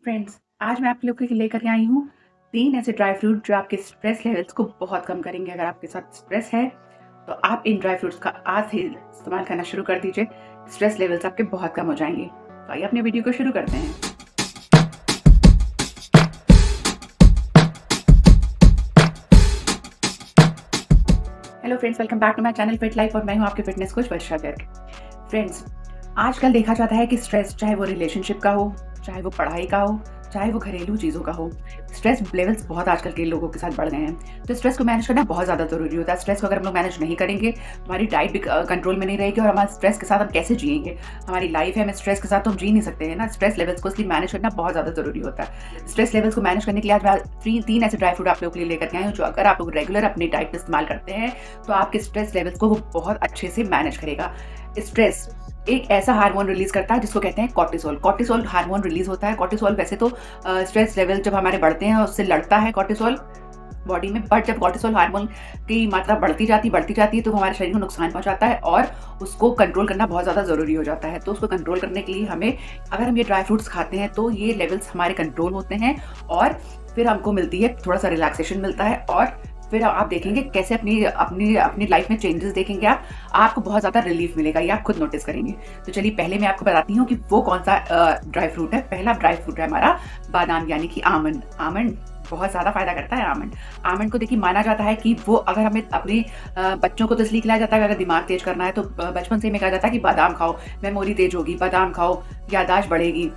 Friends, आज मैं आप लोग के लिए लेकर के आई हूँ 3 ऐसे ड्राई फ्रूट जो आपके स्ट्रेस लेवल्स को बहुत कम करेंगे। अगर आपके साथ स्ट्रेस है, तो आप इन ड्राई फ्रूट्स का आज से इस्तेमाल करना शुरू कर दीजिए। स्ट्रेस लेवल्स आपके बहुत कम हो जाएंगे। तो आइए अपनी वीडियो को शुरू करते हैं। Hello friends, welcome back to my channel fit life और मैं हूँ आपके fitness coach Varsha Garg. Friends, आजकल देखा जाता है कि स्ट्रेस चाहे वो रिलेशनशिप का हो, चाहे वो पढ़ाई का हो, चाहे वो घरेलू चीज़ों का हो, स्ट्रेस लेवल्स बहुत आजकल के लोगों के साथ बढ़ गए हैं। तो स्ट्रेस को मैनेज करना बहुत ज़्यादा ज़रूरी होता है। स्ट्रेस को अगर हम लोग मैनेज नहीं करेंगे, हमारी डाइट भी कंट्रोल में नहीं रहेगी और हमारे स्ट्रेस के साथ हम कैसे जिएंगे। हमारी लाइफ है, हमें स्ट्रेस के साथ तो हम जी नहीं सकते हैं ना। स्ट्रेस लेवल्स को इसलिए मैनेज करना बहुत ज़्यादा ज़रूरी होता है। स्ट्रेस लेवल्स को मैनेज करने के लिए आज मैं तीन ऐसे ड्राई फ्रूट आप लोगों के लिए लेकर के आई हूँ, जो अगर आप लोग रेगुलर अपनी डाइट में इस्तेमाल करते हैं तो आपके स्ट्रेस लेवल्स को वो बहुत अच्छे से मैनेज करेगा। स्ट्रेस एक ऐसा हार्मोन रिलीज करता है जिसको कहते हैं कॉर्टिसोल। कॉर्टिसोल हार्मोन रिलीज होता है। कॉर्टिसोल वैसे तो स्ट्रेस लेवल जब हमारे बढ़ते हैं उससे लड़ता है कॉर्टिसोल बॉडी में, बट जब कॉर्टिसोल हार्मोन की मात्रा बढ़ती जाती है तो हमारे शरीर को नुकसान पहुंचाता है और उसको कंट्रोल करना बहुत ज़्यादा ज़रूरी हो जाता है। तो उसको कंट्रोल करने के लिए हमें, अगर हम ये ड्राई फ्रूट्स खाते हैं तो ये लेवल्स हमारे कंट्रोल होते हैं और फिर हमको मिलती है थोड़ा सा रिलैक्सेशन मिलता है और फिर आप देखेंगे कैसे अपनी अपनी अपनी लाइफ में चेंजेस देखेंगे आपको बहुत ज़्यादा रिलीफ मिलेगा, ये आप खुद नोटिस करेंगे। तो चलिए पहले मैं आपको बताती हूँ कि वो कौन सा ड्राई फ्रूट है। पहला ड्राई फ्रूट है हमारा बादाम, यानी कि आमंड। आमंड बहुत ज़्यादा फायदा करता है। आमंड को देखिए, माना जाता है कि वो, अगर हमें अपने बच्चों को तो इसलिए खिलाया जाता है अगर दिमाग तेज करना है, तो बचपन से हमें कहा जाता है कि बादाम खाओ, मेमोरी तेज होगी, बादाम खाओ, याददाश्त बढ़ेगी,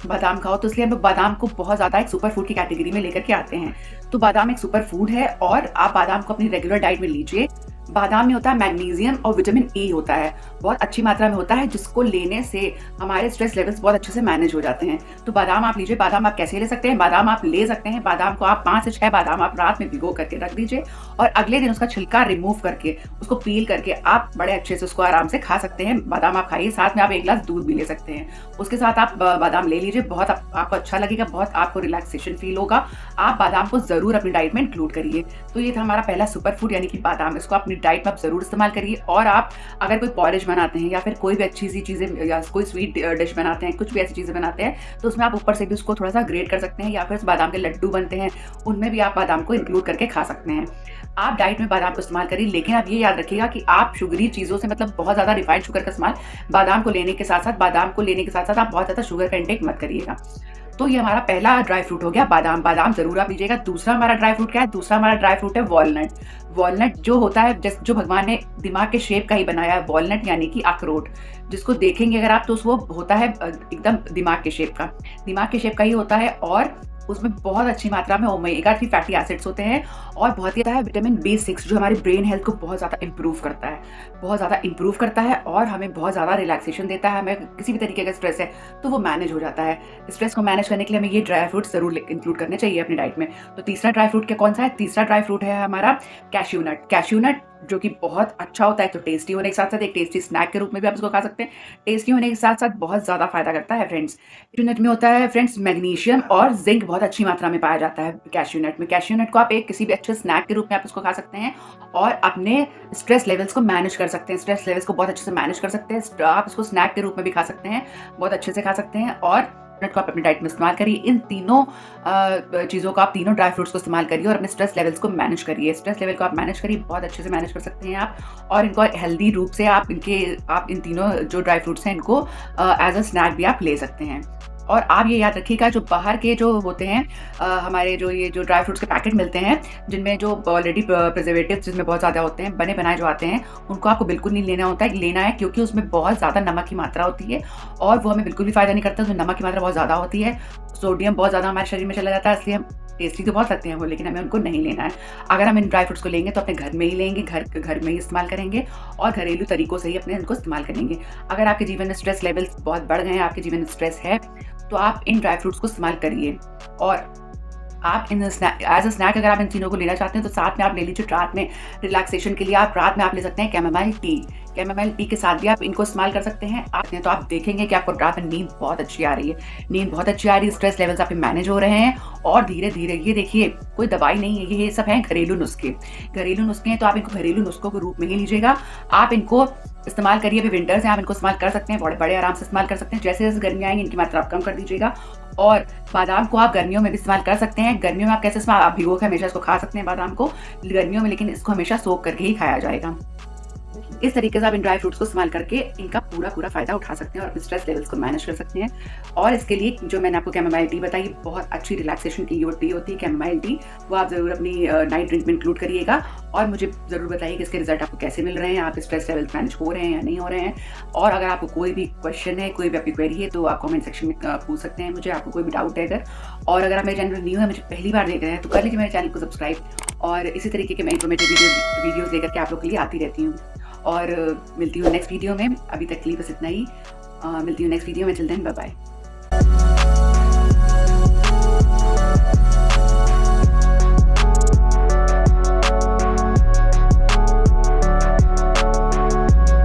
बादाम खाओ। तो इसलिए हम लोग बादाम को बहुत ज़्यादा एक सुपर फूड की कैटेगरी में लेकर के आते हैं। तो बादाम एक सुपर फूड है और आप बादाम को अपनी रेगुलर डाइट में लीजिए। बादाम में होता है मैग्नीशियम और विटामिन ए होता है, बहुत अच्छी मात्रा में होता है, जिसको लेने से हमारे स्ट्रेस लेवल्स बहुत अच्छे से मैनेज हो जाते हैं। तो बादाम आप लीजिए। बादाम आप कैसे ले सकते हैं? बादाम आप ले सकते हैं, बादाम को आप 5 से 6 बादाम आप रात में भिगो करके रख दीजिए और अगले दिन उसका छिलका रिमूव करके, उसको पील करके आप बड़े अच्छे से उसको आराम से खा सकते हैं। बादाम आप खाइए, साथ में आप 1 गिलास दूध भी ले सकते हैं। उसके साथ आप बादाम ले लीजिए, बहुत आपको अच्छा लगेगा, बहुत आपको रिलैक्सेशन फील होगा। आप बादाम को ज़रूर अपनी डाइट में इंक्लूड करिए। तो ये था हमारा पहला सुपर फूड, यानी कि बादाम। इसको अपनी डाइट में आप ज़रूर इस्तेमाल करिए। और आप अगर कोई पॉरेज बनाते हैं या फिर कोई भी अच्छी सी चीज़ें या कोई स्वीट डिश बनाते हैं, कुछ भी ऐसी चीज़ें बनाते हैं, तो उसमें आप ऊपर से भी उसको थोड़ा सा ग्रेट कर सकते हैं, या फिर बादाम के लड्डू बनते हैं उनमें भी आप बादाम को इंक्लूड करके खा सकते हैं। आप डाइट में बादाम को इस्तेमाल करिए, लेकिन आप ये याद रखिएगा कि आप शुगरी चीज़ों से, मतलब बहुत ज़्यादा रिफाइंड शुगर का इस्तेमाल बादाम को लेने के साथ साथ आप बहुत ज़्यादा शुगर का इंटेक मत करिएगा। तो ये हमारा पहला ड्राई फ्रूट हो गया बादाम। बादाम जरूर आप लीजिएगा। दूसरा हमारा ड्राई फ्रूट क्या है? दूसरा हमारा ड्राई फ्रूट है वॉलनट। वॉलनट जो होता है, जो भगवान ने दिमाग के शेप का ही बनाया है, वॉलनट यानी कि अखरोट, जिसको देखेंगे अगर आप तो वो होता है एकदम दिमाग के शेप का ही होता है और उसमें बहुत अच्छी मात्रा में ओमेगा 3 फैटी एसिड्स होते हैं और बहुत ही है विटामिन B6, जो हमारी ब्रेन हेल्थ को बहुत ज़्यादा इंप्रूव करता है और हमें बहुत ज़्यादा रिलैक्सेशन देता है। हमें किसी भी तरीके का स्ट्रेस है तो वो मैनेज हो जाता है। स्ट्रेस को मैनेज करने के लिए हमें ये ड्राई फ्रूट जरूर इंक्लूड करने चाहिए अपनी डाइट में। तो तीसरा ड्राई फ्रूट कौन सा है? तीसरा ड्राई फ्रूट है हमारा कैश्यू नट। कैश्यू नट जो कि बहुत अच्छा होता है, तो टेस्टी होने के साथ साथ एक टेस्टी स्नैक के रूप में भी आप इसको खा सकते हैं। टेस्टी होने के साथ साथ बहुत ज़्यादा फायदा करता है फ्रेंड्स। कैश्यू नट में होता है फ्रेंड्स मैग्नीशियम और जिंक बहुत अच्छी मात्रा में पाया जाता है कैश्यू नट में। कैश्यू नट को आप एक किसी भी अच्छे स्नैक के रूप में आप इसको खा सकते हैं और अपने स्ट्रेस लेवल्स को मैनेज कर सकते हैं। स्ट्रेस लेवल्स को बहुत अच्छे से मैनेज कर सकते हैं। आप इसको स्नैक के रूप में भी खा सकते हैं, बहुत अच्छे से खा सकते हैं और नट को आप अपनी डाइट में इस्तेमाल करिए। इन तीनों चीज़ों का, आप तीनों ड्राई फ्रूट्स को इस्तेमाल करिए और अपने स्ट्रेस लेवल्स को मैनेज करिए। स्ट्रेस लेवल को आप मैनेज करिए, बहुत अच्छे से मैनेज कर सकते हैं आप। और इनको हेल्दी रूप से आप इन तीनों जो ड्राई फ्रूट्स हैं इनको एज अ स्नैक भी आप ले सकते हैं। और आप ये याद रखिएगा, जो बाहर के जो होते हैं हमारे जो ड्राई फ्रूट्स के पैकेट मिलते हैं, जिनमें जो ऑलरेडी प्रिजर्वेटिव्स जिसमें बहुत ज़्यादा होते हैं, बने बनाए जो आते हैं, उनको आपको बिल्कुल नहीं लेना है क्योंकि उसमें बहुत ज़्यादा नमक की मात्रा होती है और वो हमें बिल्कुल भी फ़ायदा नहीं करता। उसमें नमक की मात्रा बहुत ज़्यादा होती है, सोडियम बहुत ज़्यादा हमारे शरीर में चला जाता है। इसलिए हम टेस्टी तो बहुत लगते हैं वो, लेकिन हमें उनको नहीं लेना है। अगर हम इन ड्राई फ्रूट्स को लेंगे तो अपने घर में ही लेंगे, घर में ही इस्तेमाल करेंगे और घरेलू तरीकों से ही अपने इनको इस्तेमाल करेंगे। अगर आपके जीवन में स्ट्रेस लेवल्स बहुत बढ़ गए हैं, आपके जीवन में स्ट्रेस है, तो आप इन ड्राई फ्रूट्स को इस्तेमाल करिए। और आप एज अ स्नैक अगर आप इन तीनों को लेना चाहते हैं तो साथ में आप ले लीजिए रात में रिलैक्सेशन के लिए। आप रात में आप ले सकते हैं कैमोमाइल टी। कैमोमाइल टी के साथ भी आप इनको इस्तेमाल कर सकते हैं। आप तो आप देखेंगे कि आपको रात में नींद बहुत अच्छी आ रही है, नींद बहुत अच्छी आ रही है, स्ट्रेस लेवल्स आपके मैनेज हो रहे हैं और धीरे-धीरे ये देखिए कोई दवाई नहीं है, ये सब हैं घरेलू नुस्खे। घरेलू नुस्खे हैं तो आप इनको घरेलू नुस्खों के रूप में ही लीजिएगा। आप इनको इस्तेमाल करिए, अभी विंटर्स हैं, आप इनको इस्तेमाल कर सकते हैं, बड़े आराम से इस्तेमाल कर सकते हैं। जैसे-जैसे गर्मियाँ आएँगी इनकी मात्रा आप कम कर दीजिएगा। और बादाम को आप गर्मियों में भी इस्तेमाल कर सकते हैं। गर्मियों में आप कैसे इस्तेमाल, आप भिगो के हमेशा इसको खा सकते हैं बादाम को गर्मियों में, लेकिन इसको हमेशा सोक करके ही खाया जाएगा। इस तरीके से आप इन ड्राई फ्रूट्स को इस्तेमाल करके इनका पूरा फ़ायदा उठा सकते हैं और अपने स्ट्रेस लेवल्स को मैनेज कर सकते हैं। और इसके लिए जो मैंने आपको कैमोमाइल टी बताई, बहुत अच्छी रिलैक्सेशन की वो टी होती है कैमोमाइल टी, वो आप ज़रूर अपनी नाइट ड्रिंक में इंक्लूड करिएगा। और मुझे ज़रूर बताइए कि इसके रिजल्ट आपको कैसे मिल रहे हैं, आपके स्ट्रेस लेवल्स मैनेज हो रहे हैं या नहीं हो रहे हैं। और अगर आपको कोई भी क्वेश्चन है, कोई भी आपकी क्वेरी है, तो आप कमेंट सेक्शन में पूछ सकते हैं मुझे, आपको कोई भी डाउट है अगर। और अगर आप मेरे चैनल पर न्यू है, मुझे पहली बार देख रहे हैं, तो कर लीजिए मेरे चैनल को सब्सक्राइब। और इसी तरीके के मैं इन्फॉर्मेटिव वीडियोज़ लेकर के आप लोग के लिए आती रहती हूँ। और मिलती हूँ नेक्स्ट वीडियो में। अभी तक के लिए बस इतना ही। मिलती हूँ नेक्स्ट वीडियो में। Till then bye bye.